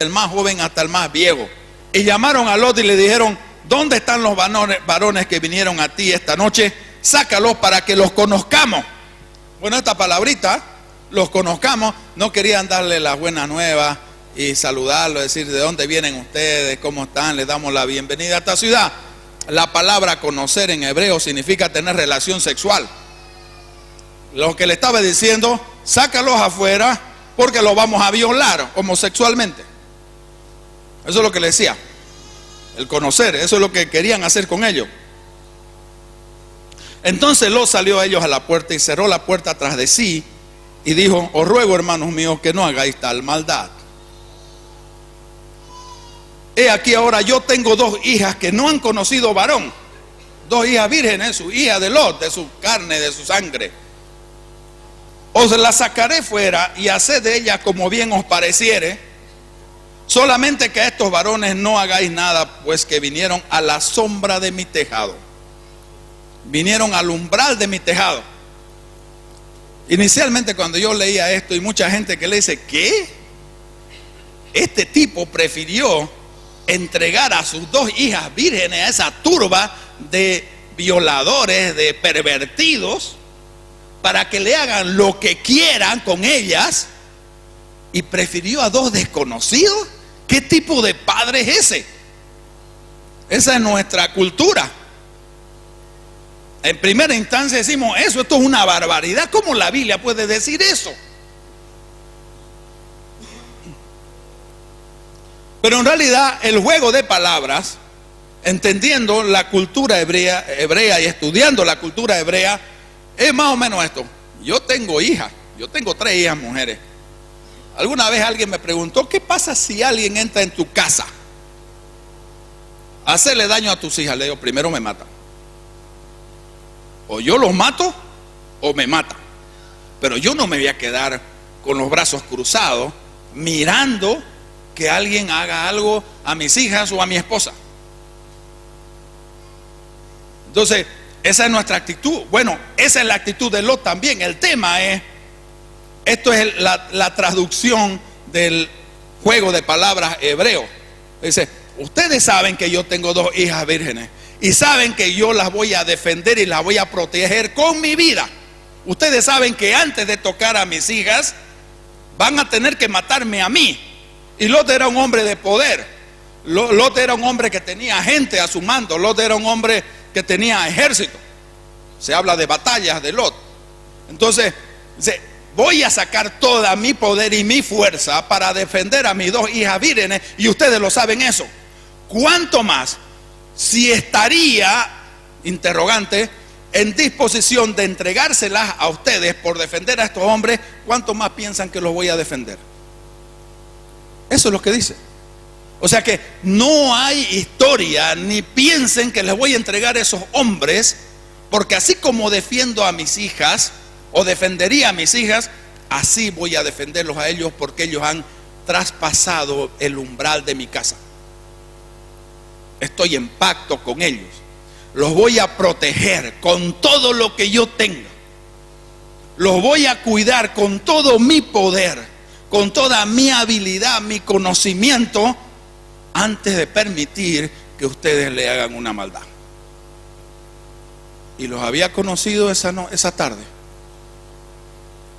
el más joven hasta el más viejo. Y llamaron a Lot y le dijeron: ¿dónde están los varones que vinieron a ti esta noche? Sácalos para que los conozcamos. Bueno, esta palabrita, los conozcamos, no querían darle las buenas nuevas y saludarlo, decir de dónde vienen ustedes, cómo están, les damos la bienvenida a esta ciudad. La palabra conocer en hebreo significa tener relación sexual. Lo que le estaba diciendo: sácalos afuera porque los vamos a violar homosexualmente. Eso es lo que le decía, el conocer, eso es lo que querían hacer con ellos. Entonces Lot salió a ellos a la puerta y cerró la puerta tras de sí y dijo: os ruego, hermanos míos, que no hagáis tal maldad. He aquí ahora yo tengo dos hijas que no han conocido varón, dos hijas vírgenes, su hija de Lot, de su carne, de su sangre. Os las sacaré fuera y haced de ellas como bien os pareciere, solamente que a estos varones no hagáis nada, pues que vinieron a la sombra de mi tejado, vinieron al umbral de mi tejado. Inicialmente, cuando yo leía esto, y mucha gente que le dice: ¿qué? Este tipo prefirió entregar a sus dos hijas vírgenes a esa turba de violadores, de pervertidos, para que le hagan lo que quieran con ellas, y prefirió a dos desconocidos. ¿Qué tipo de padre es ese? Esa es nuestra cultura. En primera instancia decimos: esto es una barbaridad. ¿Cómo la Biblia puede decir eso? Pero en realidad el juego de palabras, entendiendo la cultura hebrea y estudiando la cultura hebrea, es más o menos esto. Yo tengo hijas, yo tengo 3 hijas mujeres. Alguna vez alguien me preguntó: ¿qué pasa si alguien entra en tu casa a hacerle daño a tus hijas? Le digo: primero me matan. O yo los mato o me matan. Pero yo no me voy a quedar con los brazos cruzados mirando que alguien haga algo a mis hijas o a mi esposa. Entonces, esa es nuestra actitud. Bueno, esa es la actitud de Lot también. El tema es, esto es la traducción del juego de palabras hebreo. Dice: ustedes saben que yo tengo 2 hijas vírgenes y saben que yo las voy a defender y las voy a proteger con mi vida. Ustedes saben que antes de tocar a mis hijas van a tener que matarme a mí. Y Lot era un hombre de poder. Lot era un hombre que tenía gente a su mando. Lot era un hombre que tenía ejército. Se habla de batallas de Lot. Entonces dice: voy a sacar toda mi poder y mi fuerza para defender a mis 2 hijas vírgenes, y ustedes lo saben eso. ¿Cuánto más si estaría, interrogante, en disposición de entregárselas a ustedes por defender a estos hombres? ¿Cuánto más piensan que los voy a defender? Eso es lo que dice. O sea que no hay historia, ni piensen que les voy a entregar a esos hombres, porque así como defiendo a mis hijas, o defendería a mis hijas, así voy a defenderlos a ellos, porque ellos han traspasado el umbral de mi casa. Estoy en pacto con ellos. Los voy a proteger con todo lo que yo tenga. Los voy a cuidar con todo mi poder, con toda mi habilidad, mi conocimiento, antes de permitir que ustedes le hagan una maldad. Y los había conocido esa tarde.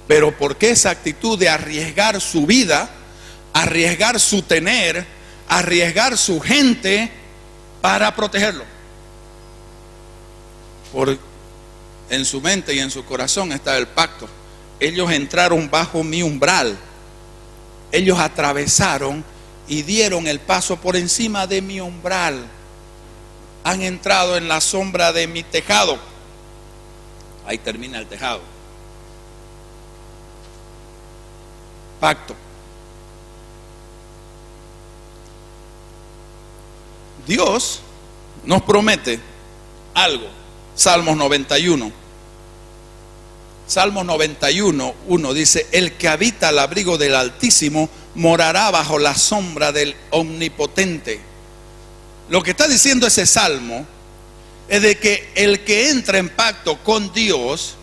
Pero ¿por qué esa actitud de arriesgar su vida, arriesgar su tener, arriesgar su gente para protegerlo? Porque en su mente y en su corazón está el pacto. Ellos entraron bajo mi umbral. Ellos atravesaron y dieron el paso por encima de mi umbral. Han entrado en la sombra de mi tejado. Ahí termina el tejado. Pacto. Dios nos promete algo. Salmos 91. Salmos 91, 1 dice: el que habita al abrigo del Altísimo morará bajo la sombra del Omnipotente. Lo que está diciendo ese salmo es de que el que entra en pacto con Dios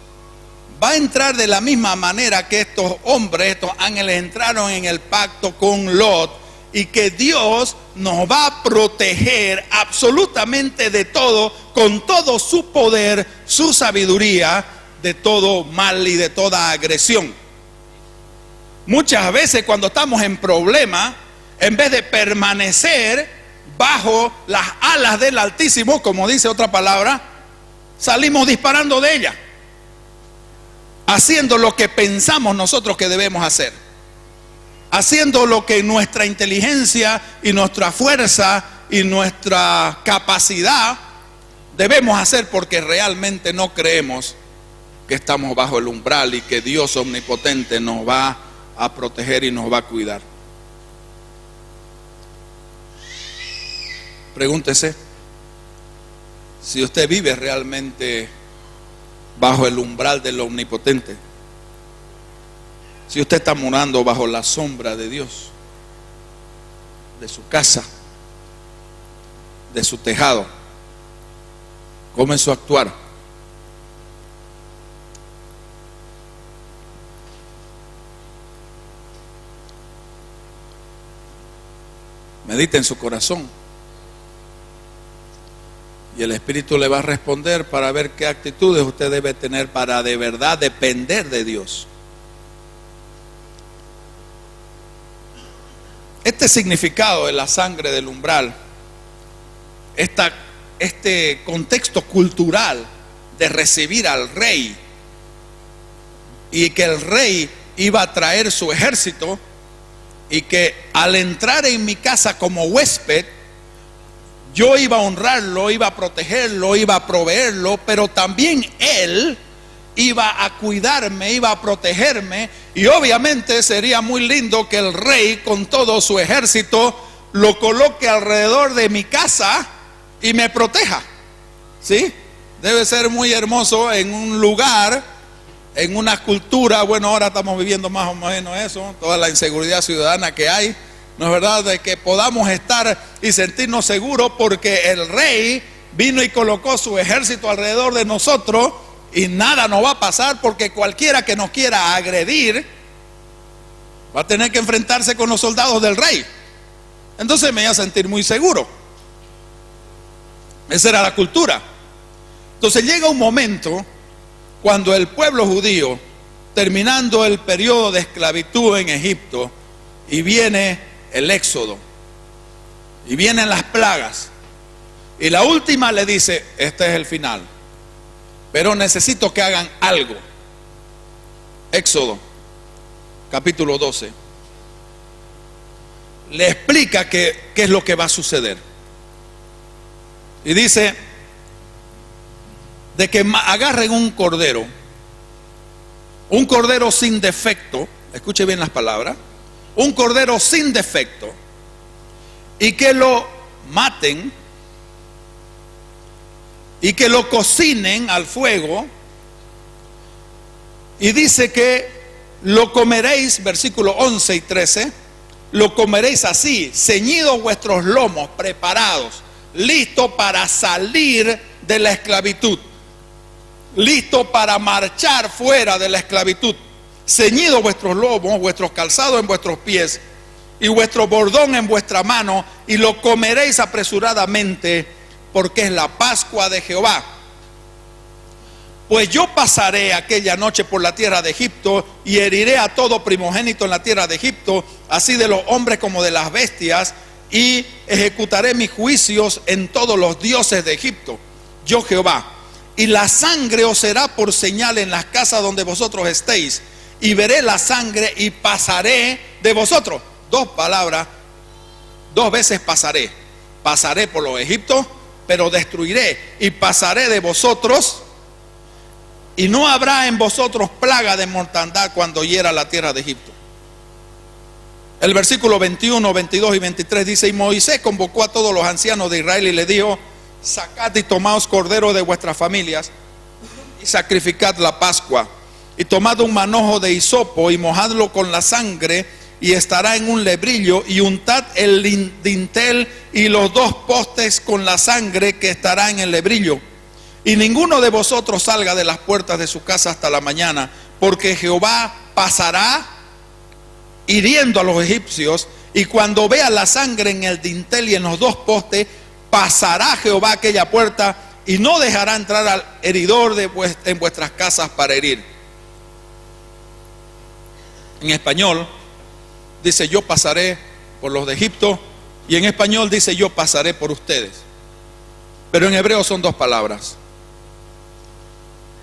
va a entrar de la misma manera que estos hombres, estos ángeles entraron en el pacto con Lot, y que Dios nos va a proteger absolutamente de todo, con todo su poder, su sabiduría, de todo mal y de toda agresión. Muchas veces cuando estamos en problemas, en vez de permanecer bajo las alas del Altísimo, como dice otra palabra, salimos disparando de ella, haciendo lo que pensamos nosotros que debemos hacer, haciendo lo que nuestra inteligencia y nuestra fuerza y nuestra capacidad debemos hacer, porque realmente no creemos que estamos bajo el umbral y que Dios omnipotente nos va a proteger y nos va a cuidar. Pregúntese si usted vive realmente bajo el umbral del omnipotente, si usted está morando bajo la sombra de Dios, de su casa, de su tejado. ¿Cómo es su actuar? Medite en su corazón y el Espíritu le va a responder para ver qué actitudes usted debe tener para de verdad depender de Dios. Este significado de la sangre del umbral, este contexto cultural de recibir al rey y que el rey iba a traer su ejército y que al entrar en mi casa como huésped, yo iba a honrarlo, iba a protegerlo, iba a proveerlo, pero también él iba a cuidarme, iba a protegerme. Y obviamente sería muy lindo que el rey con todo su ejército lo coloque alrededor de mi casa y me proteja, ¿sí? Debe ser muy hermoso en un lugar, en una cultura. Bueno, ahora estamos viviendo más o menos eso, toda la inseguridad ciudadana que hay, ¿no es verdad? De que podamos estar y sentirnos seguros porque el rey vino y colocó su ejército alrededor de nosotros y nada nos va a pasar, porque cualquiera que nos quiera agredir va a tener que enfrentarse con los soldados del rey. Entonces me voy a sentir muy seguro. Esa era la cultura. Entonces llega un momento cuando el pueblo judío, terminando el periodo de esclavitud en Egipto, y viene el éxodo, y vienen las plagas, y la última le dice: este es el final, pero necesito que hagan algo. Éxodo capítulo 12 le explica qué es lo que va a suceder, y dice de que agarren un cordero sin defecto. Escuche bien las palabras: un cordero sin defecto, y que lo maten y que lo cocinen al fuego, y dice que lo comeréis, versículos 11 y 13, lo comeréis así, ceñidos vuestros lomos, preparados, listos para salir de la esclavitud, listos para marchar fuera de la esclavitud. Ceñidos vuestros lomos, vuestros calzados en vuestros pies, y vuestro bordón en vuestra mano, y lo comeréis apresuradamente, porque es la Pascua de Jehová. Pues yo pasaré aquella noche por la tierra de Egipto, y heriré a todo primogénito en la tierra de Egipto, así de los hombres como de las bestias, y ejecutaré mis juicios en todos los dioses de Egipto. Yo Jehová. Y la sangre os será por señal en las casas donde vosotros estéis, y veré la sangre y pasaré de vosotros. Dos palabras, dos veces pasaré. Pasaré por los egipcios, pero destruiré, y pasaré de vosotros, y no habrá en vosotros plaga de mortandad cuando hiera la tierra de Egipto. El versículo 21, 22 y 23 dice: y Moisés convocó a todos los ancianos de Israel y le dijo: sacad y tomaos cordero de vuestras familias y sacrificad la Pascua, y tomad un manojo de hisopo y mojadlo con la sangre, y estará en un lebrillo, y untad el dintel y los dos postes con la sangre que estará en el lebrillo. Y ninguno de vosotros salga de las puertas de su casa hasta la mañana, porque Jehová pasará hiriendo a los egipcios, y cuando vea la sangre en el dintel y en los dos postes, pasará Jehová aquella puerta y no dejará entrar al heridor en vuestras casas para herir. En español dice yo pasaré por los de Egipto, y en español dice yo pasaré por ustedes. Pero en hebreo son dos palabras.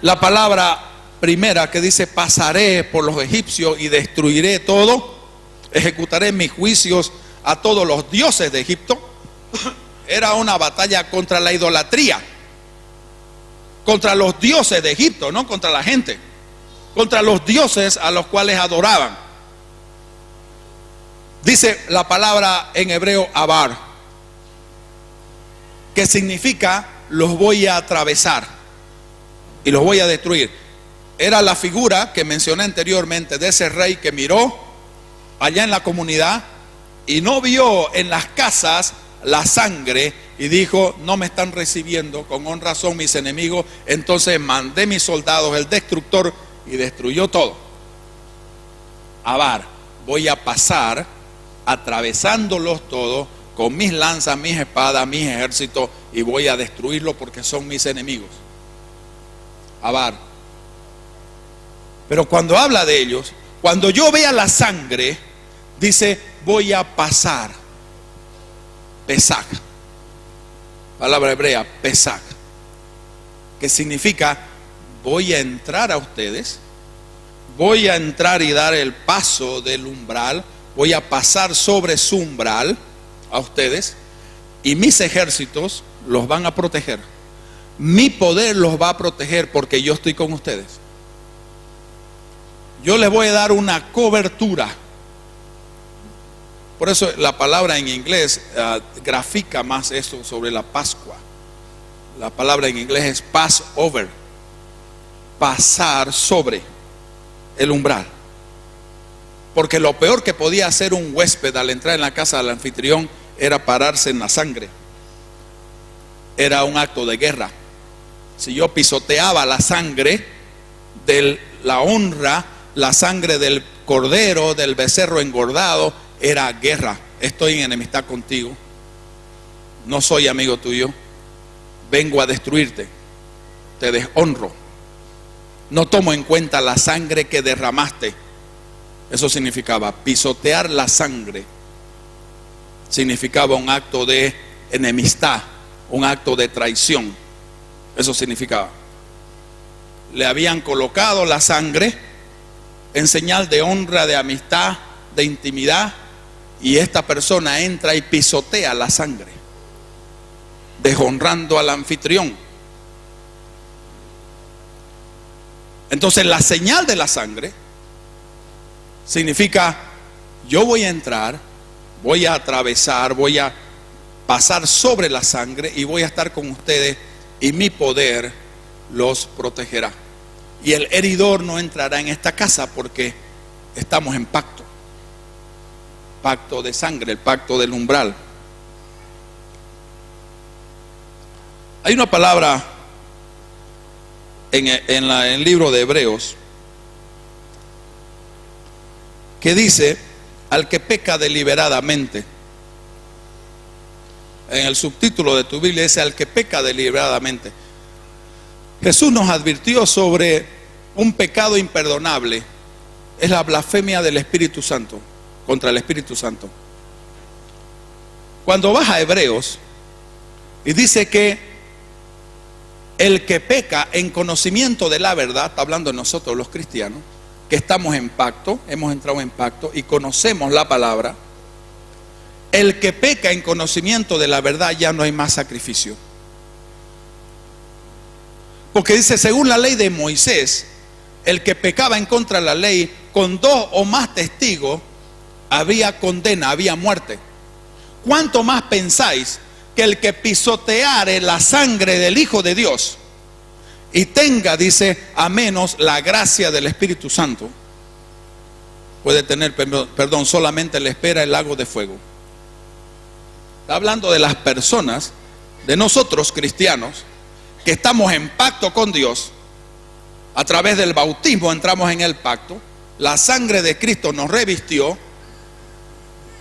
La palabra primera que dice pasaré por los egipcios y destruiré todo, ejecutaré mis juicios a todos los dioses de Egipto, era una batalla contra la idolatría, contra los dioses de Egipto, no contra la gente, contra los dioses a los cuales adoraban. Dice la palabra en hebreo abar, que significa los voy a atravesar y los voy a destruir. Era la figura que mencioné anteriormente de ese rey que miró allá en la comunidad y no vio en las casas la sangre y dijo: no me están recibiendo, con honra son mis enemigos. Entonces mandé mis soldados, el destructor, y destruyó todo. Abar, voy a pasar atravesándolos todos con mis lanzas, mis espadas, mis ejércitos, y voy a destruirlos porque son mis enemigos. Abar. Pero cuando habla de ellos, cuando yo vea la sangre, dice voy a pasar. Pesach, palabra hebrea, Pesach, que significa voy a entrar a ustedes, voy a entrar y dar el paso del umbral, voy a pasar sobre su umbral a ustedes, y mis ejércitos los van a proteger. Mi poder los va a proteger porque yo estoy con ustedes. Yo les voy a dar una cobertura. Por eso la palabra en inglés grafica más eso sobre la Pascua. La palabra en inglés es Passover, pasar sobre el umbral. Porque lo peor que podía hacer un huésped al entrar en la casa del anfitrión era pararse en la sangre. Era un acto de guerra. Si yo pisoteaba la sangre de la honra, la sangre del cordero, del becerro engordado, era guerra. Estoy en enemistad contigo, no soy amigo tuyo, vengo a destruirte, te deshonro, no tomo en cuenta la sangre que derramaste. Eso significaba pisotear la sangre, significaba un acto de enemistad, un acto de traición. Eso significaba. Le habían colocado la sangre en señal de honra, de amistad, de intimidad, y esta persona entra y pisotea la sangre, deshonrando al anfitrión. Entonces la señal de la sangre significa yo voy a entrar, voy a atravesar, voy a pasar sobre la sangre y voy a estar con ustedes, y mi poder los protegerá. Y el heridor no entrará en esta casa porque estamos en pacto. Pacto de sangre, el pacto del umbral. Hay una palabra en el libro de Hebreos que dice al que peca deliberadamente. En el subtítulo de tu Biblia dice al que peca deliberadamente. Jesús nos advirtió sobre un pecado imperdonable. Es la blasfemia del Espíritu Santo, contra el Espíritu Santo. Cuando vas a Hebreos y dice que el que peca en conocimiento de la verdad, está hablando de nosotros los cristianos, que estamos en pacto, hemos entrado en pacto y conocemos la palabra. El que peca en conocimiento de la verdad, ya no hay más sacrificio. Porque dice, según la ley de Moisés, el que pecaba en contra de la ley, con 2 o más testigos, había condena, había muerte. ¿Cuánto más pensáis que el que pisoteare la sangre del Hijo de Dios y tenga, dice, a menos la gracia del Espíritu Santo, puede tener perdón, solamente le espera el lago de fuego? Está hablando de las personas, de nosotros cristianos, que estamos en pacto con Dios. A través del bautismo entramos en el pacto. La sangre de Cristo nos revistió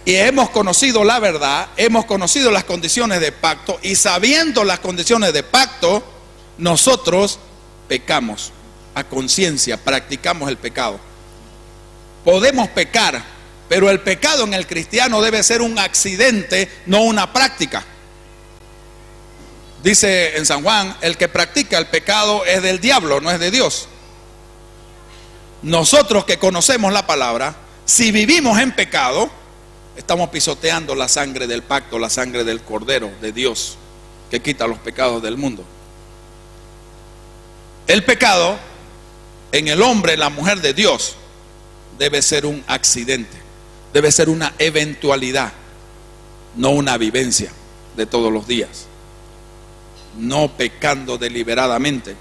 y hemos conocido la verdad, hemos conocido las condiciones de pacto, y sabiendo las condiciones de pacto, nosotros pecamos a conciencia, practicamos el pecado. Podemos pecar, pero el pecado en el cristiano debe ser un accidente, no una práctica. Dice en San Juan, el que practica el pecado es del diablo, no es de Dios. Nosotros que conocemos la palabra, si vivimos en pecado, estamos pisoteando la sangre del pacto, la sangre del Cordero de Dios, que quita los pecados del mundo. El pecado en el hombre, en la mujer de Dios, debe ser un accidente, debe ser una eventualidad, no una vivencia de todos los días, no pecando deliberadamente.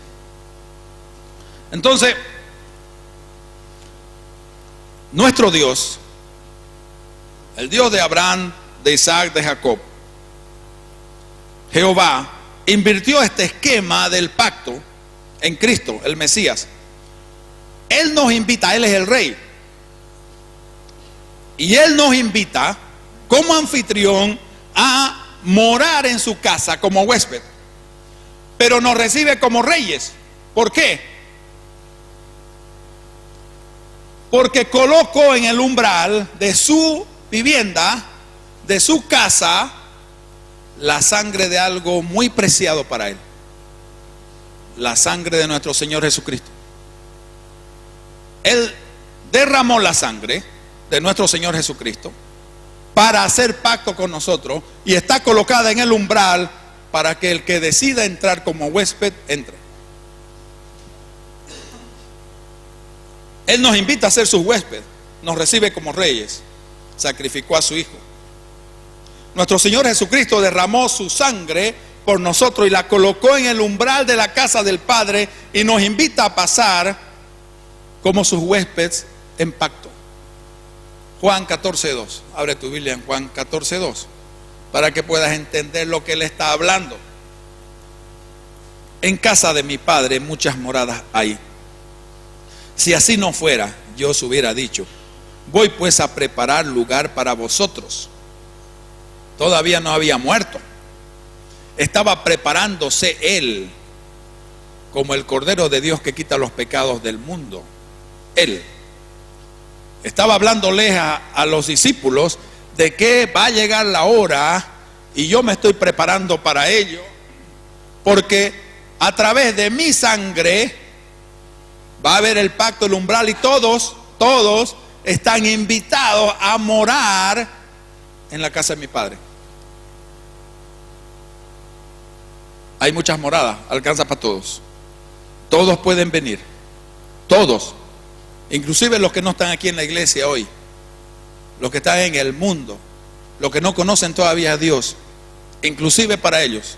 Entonces, nuestro Dios, el Dios de Abraham, de Isaac, de Jacob, Jehová, invirtió este esquema del pacto en Cristo, el Mesías. Él nos invita, Él es el Rey, y Él nos invita como anfitrión a morar en su casa como huésped, pero nos recibe como reyes. ¿Por qué? Porque colocó en el umbral de su vivienda, de su casa, la sangre de algo muy preciado para Él, la sangre de nuestro Señor Jesucristo. Él derramó la sangre de nuestro Señor Jesucristo para hacer pacto con nosotros, y está colocada en el umbral para que el que decida entrar como huésped entre. Él nos invita a ser su huésped, nos recibe como reyes, sacrificó a su Hijo. Nuestro Señor Jesucristo derramó su sangre por nosotros y la colocó en el umbral de la casa del Padre, y nos invita a pasar como sus huéspedes en pacto. Juan 14:2, abre tu Biblia en Juan 14:2 para que puedas entender lo que Él está hablando. En casa de mi Padre muchas moradas hay. Si así no fuera, yo os hubiera dicho, voy pues a preparar lugar para vosotros. Todavía no había muerto, estaba preparándose Él como el Cordero de Dios que quita los pecados del mundo. Él estaba hablándoles a los discípulos de que va a llegar la hora, y yo me estoy preparando para ello, porque a través de mi sangre va a haber el pacto, el umbral, y todos están invitados a morar en la casa de mi Padre. Hay muchas moradas, alcanza para todos. Todos pueden venir, todos, inclusive los que no están aquí en la iglesia hoy, los que están en el mundo, los que no conocen todavía a Dios, inclusive para ellos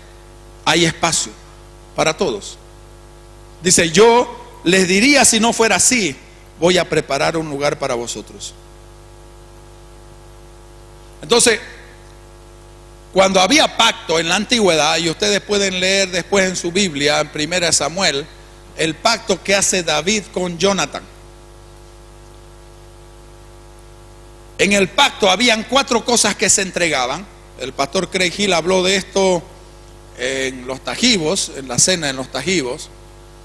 hay espacio para todos. Dice, yo les diría, si no fuera así, voy a preparar un lugar para vosotros. Entonces, cuando había pacto en la antigüedad, y ustedes pueden leer después en su Biblia, en 1 Samuel, el pacto que hace David con Jonathan. En el pacto habían 4 cosas que se entregaban. El pastor Craig Hill habló de esto en los tajivos, en la cena en los tajivos,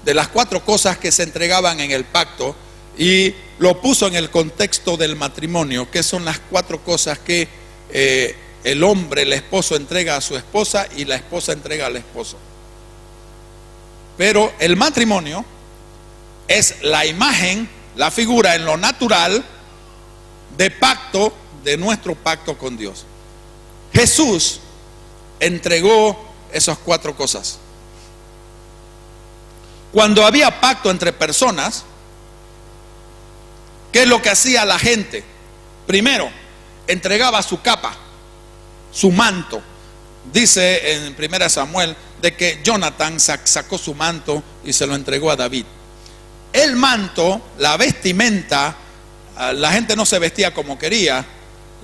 de las 4 cosas que se entregaban en el pacto, y lo puso en el contexto del matrimonio, que son las 4 cosas que el hombre, el esposo, entrega a su esposa y la esposa entrega al esposo. Pero el matrimonio es la imagen, la figura en lo natural de pacto, de nuestro pacto con Dios. Jesús entregó esas 4 cosas. Cuando había pacto entre personas, ¿qué es lo que hacía la gente? Primero, entregaba su capa, su manto. Dice en 1 Samuel de que Jonathan sacó su manto y se lo entregó a David. El manto, la vestimenta, la gente no se vestía como quería,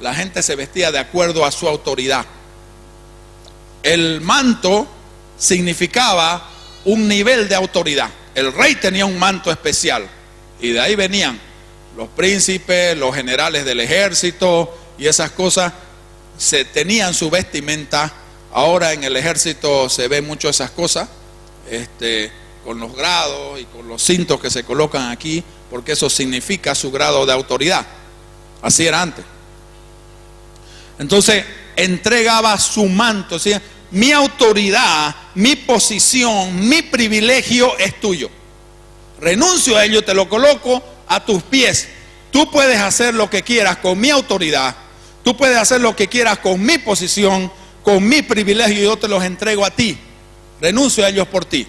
la gente se vestía de acuerdo a su autoridad. El manto significaba un nivel de autoridad. El rey tenía un manto especial, y de ahí venían los príncipes, los generales del ejército, y esas cosas, se tenían su vestimenta. Ahora en el ejército se ven mucho esas cosas, con los grados y con los cintos que se colocan aquí, porque eso significa su grado de autoridad. Así era antes. Entonces entregaba su manto, ¿sí? Mi autoridad, mi posición, mi privilegio es tuyo. Renuncio a ello, te lo coloco a tus pies. Tú puedes hacer lo que quieras con mi autoridad. Tú puedes hacer lo que quieras con mi posición, con mi privilegio. Yo te los entrego a ti. Renuncio a ellos por ti.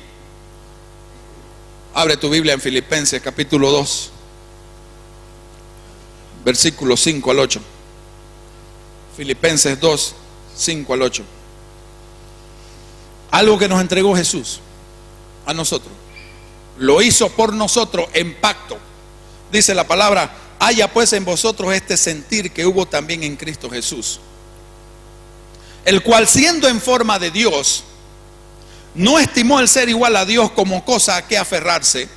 Abre tu Biblia en Filipenses capítulo 2, versículos 5 al 8. Filipenses 2, 5 al 8. Algo que nos entregó Jesús a nosotros. Lo hizo por nosotros en pacto. Dice la palabra: haya pues en vosotros este sentir que hubo también en Cristo Jesús, el cual, siendo en forma de Dios, no estimó el ser igual a Dios como cosa a que aferrarse,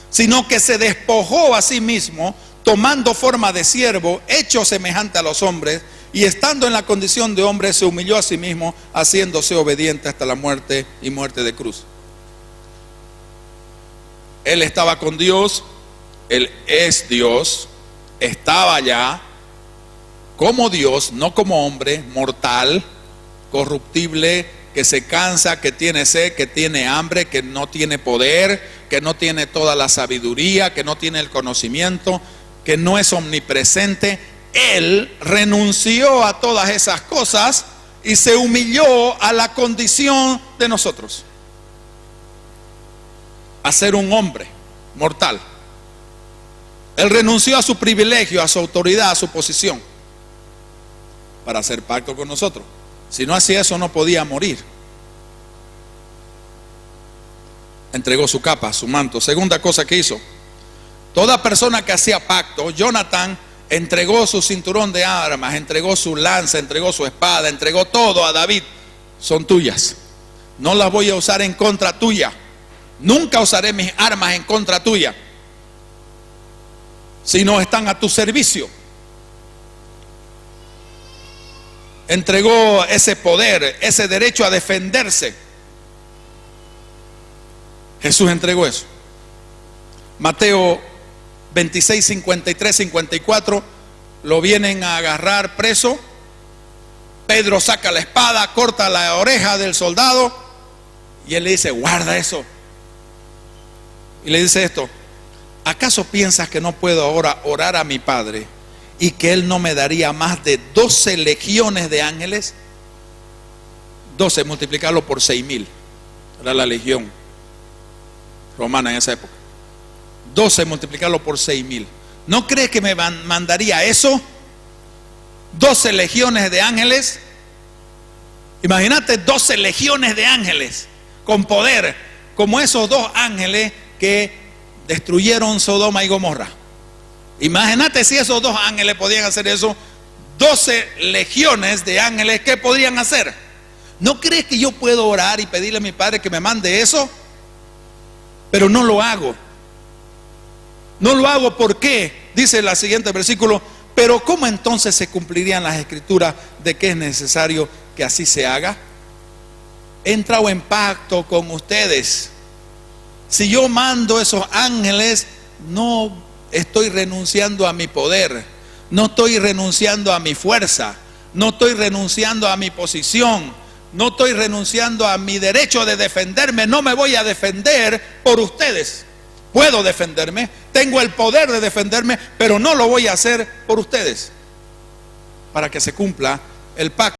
sino que se despojó a sí mismo, tomando forma de siervo, hecho semejante a los hombres, y estando en la condición de hombre, se humilló a sí mismo, haciéndose obediente hasta la muerte y muerte de cruz. Él estaba con Dios, Él es Dios, estaba allá como Dios, no como hombre, mortal, corruptible, que se cansa, que tiene sed, que tiene hambre, que no tiene poder, que no tiene toda la sabiduría, que no tiene el conocimiento, que no es omnipresente. Él renunció a todas esas cosas y se humilló a la condición de nosotros, a ser un hombre mortal. Él renunció a su privilegio, a su autoridad, a su posición, para hacer pacto con nosotros. Si no hacía eso, no podía morir. Entregó su capa, su manto. Segunda cosa que hizo: toda persona que hacía pacto, Jonatán entregó su cinturón de armas, entregó su lanza, entregó su espada, entregó todo a David. Son tuyas, no las voy a usar en contra tuya. Nunca usaré mis armas en contra tuya, sino están a tu servicio. Entregó ese poder, ese derecho a defenderse. Jesús entregó eso. Mateo 26, 53, 54, lo vienen a agarrar preso. Pedro saca la espada, corta la oreja del soldado y él le dice: guarda eso. Y le dice esto: ¿acaso piensas que no puedo ahora orar a mi Padre y que Él no me daría más de 12 legiones de ángeles? 12, multiplicarlo por 6,000. Era la legión romana en esa época. 12, multiplicarlo por 6,000. ¿No crees que me mandaría eso? 12 legiones de ángeles. Imagínate 12 legiones de ángeles con poder, como esos dos ángeles que destruyeron Sodoma y Gomorra. Imagínate si esos dos ángeles podían hacer eso. 12 legiones de ángeles, ¿qué podrían hacer? ¿No crees que yo puedo orar y pedirle a mi Padre que me mande eso? Pero no lo hago. No lo hago, ¿por qué? Dice el siguiente versículo: pero ¿cómo entonces se cumplirían las escrituras de que es necesario que así se haga? He entrado en pacto con ustedes. Si yo mando esos ángeles, no estoy renunciando a mi poder, no estoy renunciando a mi fuerza, no estoy renunciando a mi posición, no estoy renunciando a mi derecho de defenderme. No me voy a defender por ustedes. Puedo defenderme, tengo el poder de defenderme, pero no lo voy a hacer por ustedes, para que se cumpla el pacto.